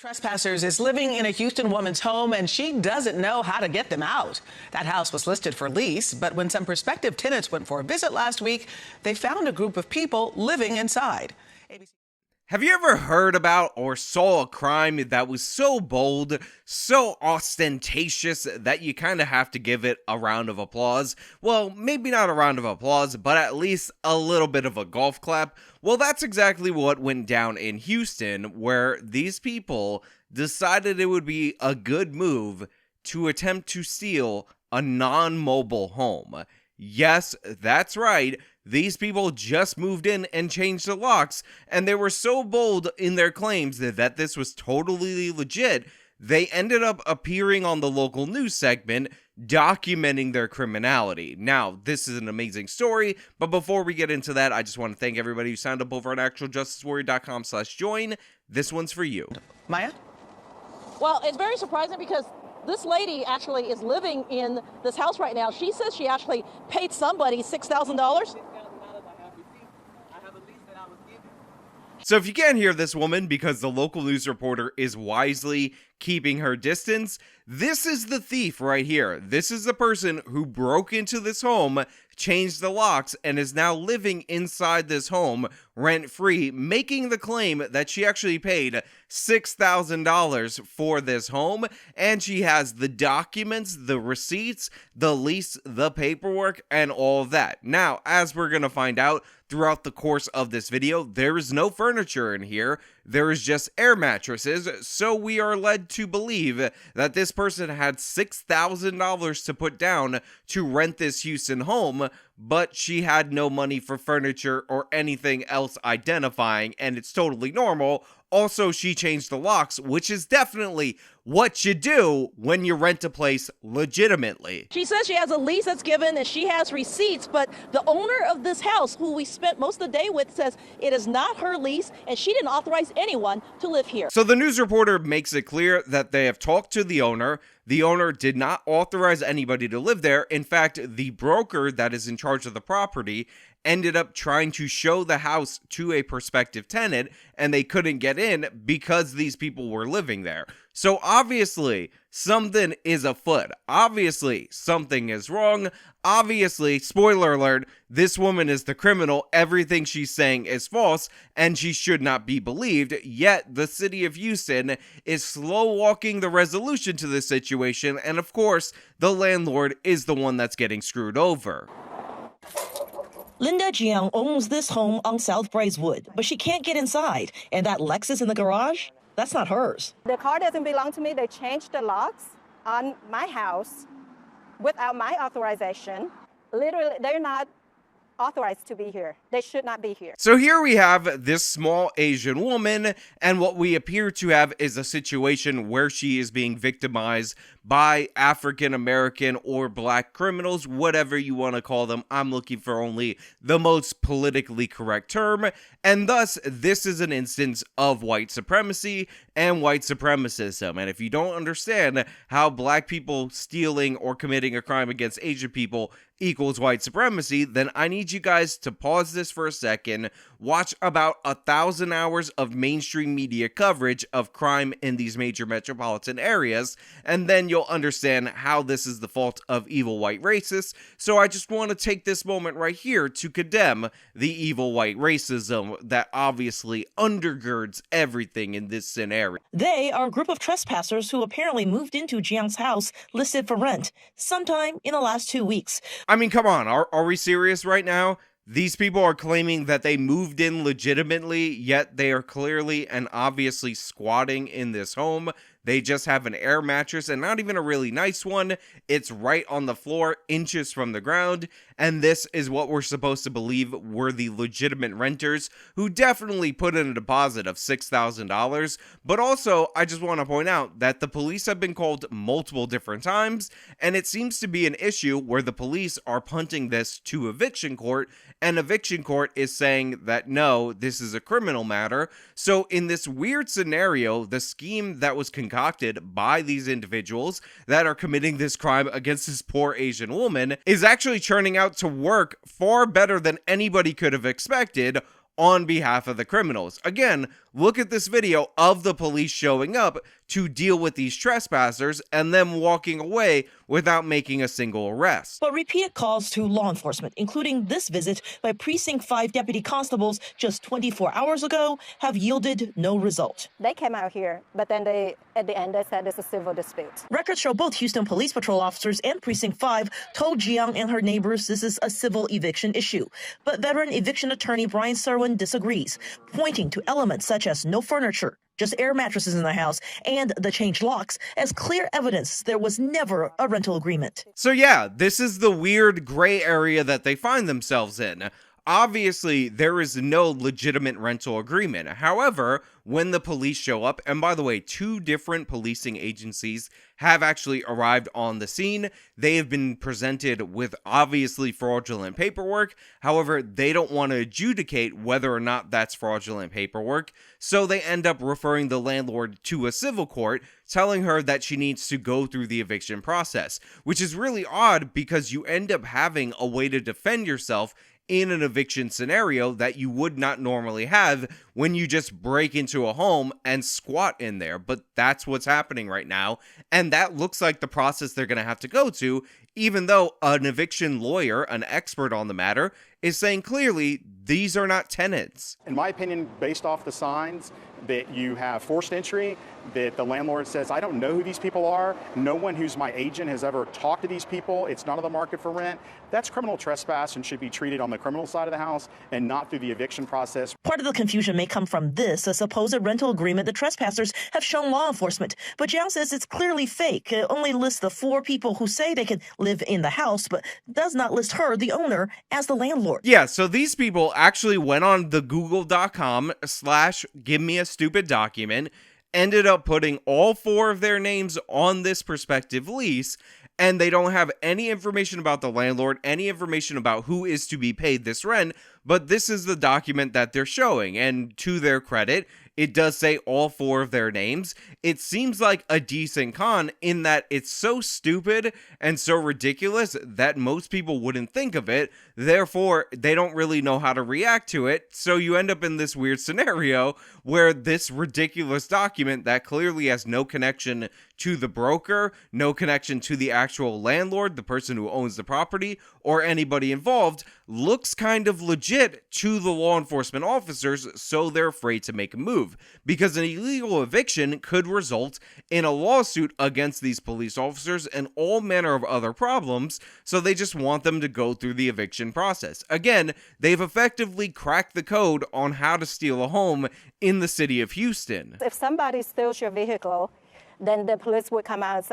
Trespassers is living in a Houston woman's home and she doesn't know how to get them out. That house was listed for lease, but when some prospective tenants went for a visit last week, they found a group of people living inside. Have you ever heard about or saw a crime that was so bold, so ostentatious that you kind of have to give it a round of applause? Well, maybe not a round of applause, but at least a little bit of a golf clap. Well, that's exactly what went down in Houston, where these people decided it would be a good move to attempt to steal a non-mobile home. Yes, that's right. These people just moved in and changed the locks, and they were so bold in their claims that this was totally legit, they ended up appearing on the local news segment, documenting their criminality. Now, this is an amazing story, but before we get into that, I just want to thank everybody who signed up over at actualjusticewarrior.com/join. This one's for you. Maya? Well, it's very surprising because this lady actually is living in this house right now. She says she actually paid somebody $6,000. So if you can't hear this woman because the local news reporter is wisely keeping her distance, this is the thief right here. This is the person who broke into this home, changed the locks, and is now living inside this home rent-free, making the claim that she actually paid $6,000 for this home, and she has the documents, the receipts, the lease, the paperwork, and all of that. Now, as we're gonna find out throughout the course of this video, there is no furniture in here. There is just air mattresses, so we are led to believe that this person had $6,000 to put down to rent this Houston home, but she had no money for furniture or anything else identifying, and it's totally normal. Also, she changed the locks, which is definitely what you do when you rent a place legitimately. She says she has a lease that's given and she has receipts, but the owner of this house, who we spent most of the day with, says it is not her lease and she didn't authorize anyone to live here. So the news reporter makes it clear that they have talked to the owner. The owner did not authorize anybody to live there. In fact, the broker that is in charge of the property ended up trying to show the house to a prospective tenant, and they couldn't get in because these people were living there. So obviously, something is afoot. Obviously, something is wrong. Obviously, spoiler alert, this woman is the criminal. Everything she's saying is false, and she should not be believed. Yet, the city of Houston is slow walking the resolution to this situation, and of course, the landlord is the one that's getting screwed over. Linda Jiang owns this home on South Braeswood, but she can't get inside. And that Lexus in the garage, that's not hers. The car doesn't belong to me. They changed the locks on my house without my authorization. Literally, they're not authorized to be here. They should not be here. So here we have this small Asian woman, and what we appear to have is a situation where she is being victimized by African American or black criminals, whatever you want to call them. I'm looking for only the most politically correct term, and thus this is an instance of white supremacy and white supremacism. And if you don't understand how black people stealing or committing a crime against Asian people equals white supremacy, then I need you guys to pause this for a second, watch about 1,000 hours of mainstream media coverage of crime in these major metropolitan areas, and then you'll understand how this is the fault of evil white racists. So I just want to take this moment right here to condemn the evil white racism that obviously undergirds everything in this scenario. They are a group of trespassers who apparently moved into Jiang's house listed for rent sometime in the last 2 weeks. I mean, come on, are we serious right now? These people are claiming that they moved in legitimately, yet they are clearly and obviously squatting in this home. They just have an air mattress, and not even a really nice one. It's right on the floor, inches from the ground, and this is what we're supposed to believe were the legitimate renters who definitely put in a deposit of $6,000. But also, I just want to point out that the police have been called multiple different times, and it seems to be an issue where the police are punting this to eviction court, and eviction court is saying that no, this is a criminal matter. So in this weird scenario, the scheme that was concocted by these individuals that are committing this crime against this poor Asian woman is actually churning out to work far better than anybody could have expected on behalf of the criminals. Again, look at this video of the police showing up to deal with these trespassers and them walking away without making a single arrest. But repeated calls to law enforcement, including this visit by Precinct 5 deputy constables just 24 hours ago, have yielded no result. They came out here, but then at the end, they said it's a civil dispute. Records show both Houston Police Patrol officers and Precinct 5 told Jiang and her neighbors this is a civil eviction issue. But veteran eviction attorney Brian Serwin disagrees, pointing to elements such as no furniture, just air mattresses in the house, and the changed locks as clear evidence there was never a rental agreement. So yeah, this is the weird gray area that they find themselves in. Obviously, there is no legitimate rental agreement. However, when the police show up, and by the way, 2 different policing agencies have actually arrived on the scene. They have been presented with obviously fraudulent paperwork. However, they don't want to adjudicate whether or not that's fraudulent paperwork. So they end up referring the landlord to a civil court, telling her that she needs to go through the eviction process, which is really odd because you end up having a way to defend yourself in an eviction scenario that you would not normally have when you just break into a home and squat in there. But that's what's happening right now, and that looks like the process they're going to have to go to, even though an eviction lawyer, an expert on the matter, is saying clearly these are not tenants. In my opinion, based off the signs, that you have forced entry, that the landlord says, I don't know who these people are. No one who's my agent has ever talked to these people. It's not on the market for rent. That's criminal trespass and should be treated on the criminal side of the house and not through the eviction process. Part of the confusion may come from this, a supposed rental agreement the trespassers have shown law enforcement. But Jiang says it's clearly fake. It only lists the 4 people who say they can live in the house, but does not list her, the owner, as the landlord. Yeah, so these people actually went on the google.com/give-me-a-stupid-document, ended up putting all 4 of their names on this prospective lease, and they don't have any information about the landlord, any information about who is to be paid this rent, but this is the document that they're showing, and to their credit, it does say all 4 of their names. It seems like a decent con in that it's so stupid and so ridiculous that most people wouldn't think of it. Therefore, they don't really know how to react to it. So you end up in this weird scenario where this ridiculous document that clearly has no connection to the broker, no connection to the actual landlord, the person who owns the property, or anybody involved, looks kind of legit to the law enforcement officers, so they're afraid to make a move. Because an illegal eviction could result in a lawsuit against these police officers and all manner of other problems, so they just want them to go through the eviction process. Again, they've effectively cracked the code on how to steal a home in the city of Houston. If somebody steals your vehicle, then the police would come out,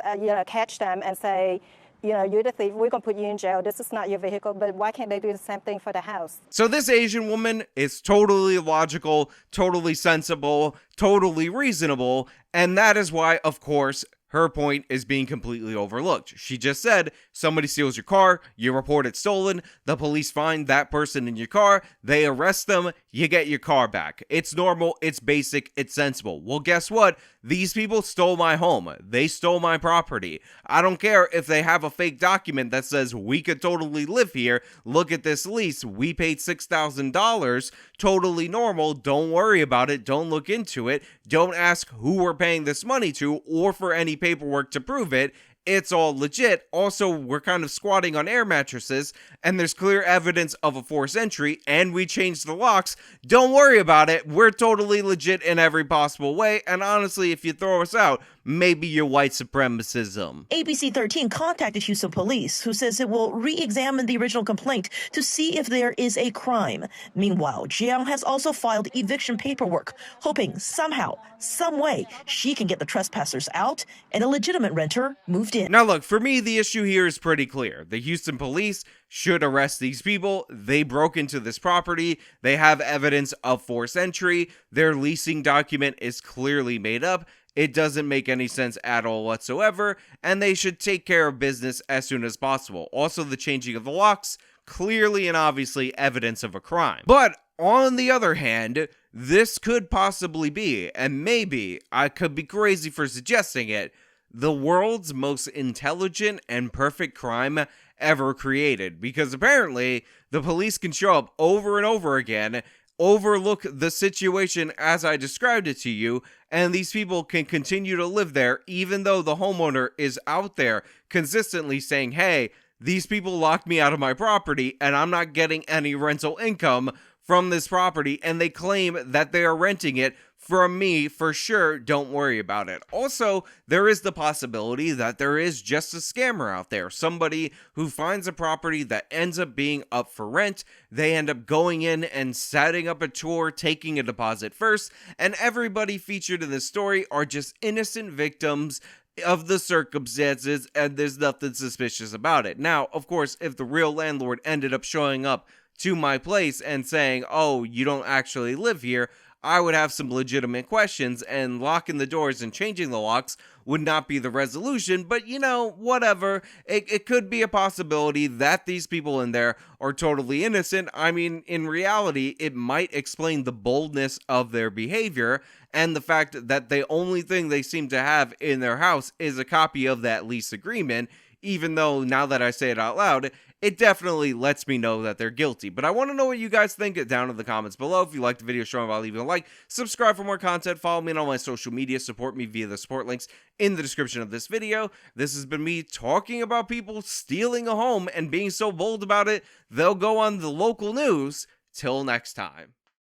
catch them and say, you're the thief, we're going to put you in jail. This is not your vehicle, but why can't they do the same thing for the house? So this Asian woman is totally logical, totally sensible, totally reasonable, and that is why, of course, her point is being completely overlooked. She just said, somebody steals your car, you report it stolen, the police find that person in your car, they arrest them, you get your car back. It's normal, it's basic, it's sensible. Well, guess what? These people stole my home. They stole my property. I don't care if they have a fake document that says we could totally live here. Look at this lease. We paid $6,000. Totally normal. Don't worry about it. Don't look into it. Don't ask who we're paying this money to or for any paperwork to prove it. It's all legit. Also, we're kind of squatting on air mattresses, and there's clear evidence of a forced entry, and we changed the locks. Don't worry about it. We're totally legit in every possible way, and honestly, if you throw us out, maybe you're white supremacism. ABC 13 contacted Houston Police, who says it will re-examine the original complaint to see if there is a crime. Meanwhile, Jiang has also filed eviction paperwork, hoping somehow, some way, she can get the trespassers out and a legitimate renter moved in. Now look, for me, the issue here is pretty clear. The Houston police should arrest these people. They broke into this property. They have evidence of forced entry. Their leasing document is clearly made up. It doesn't make any sense at all whatsoever, and they should take care of business as soon as possible. Also, the changing of the locks, clearly and obviously evidence of a crime. But on the other hand, this could possibly be, and maybe I could be crazy for suggesting it, the world's most intelligent and perfect crime ever created, because apparently the police can show up over and over again overlook the situation as I described it to you, and these people can continue to live there even though the homeowner is out there consistently saying, hey, these people locked me out of my property and I'm not getting any rental income from this property, and they claim that they are renting it from me for sure. Don't worry about it. Also, there is the possibility that there is just a scammer out there, somebody who finds a property that ends up being up for rent. They end up going in and setting up a tour, taking a deposit first, and everybody featured in this story are just innocent victims of the circumstances, and there's nothing suspicious about it. Now, of course, if the real landlord ended up showing up to my place and saying, oh, you don't actually live here, I would have some legitimate questions, and locking the doors and changing the locks would not be the resolution. But you know, whatever. It could be a possibility that these people in there are totally innocent. I mean, in reality, it might explain the boldness of their behavior and the fact that the only thing they seem to have in their house is a copy of that lease agreement, even though now that I say it out loud, it definitely lets me know that they're guilty. But I want to know what you guys think down in the comments below. If you liked the video, show me by leaving a like, subscribe for more content, follow me on all my social media, support me via the support links in the description of this video. This has been me talking about people stealing a home and being so bold about it, they'll go on the local news. Till next time.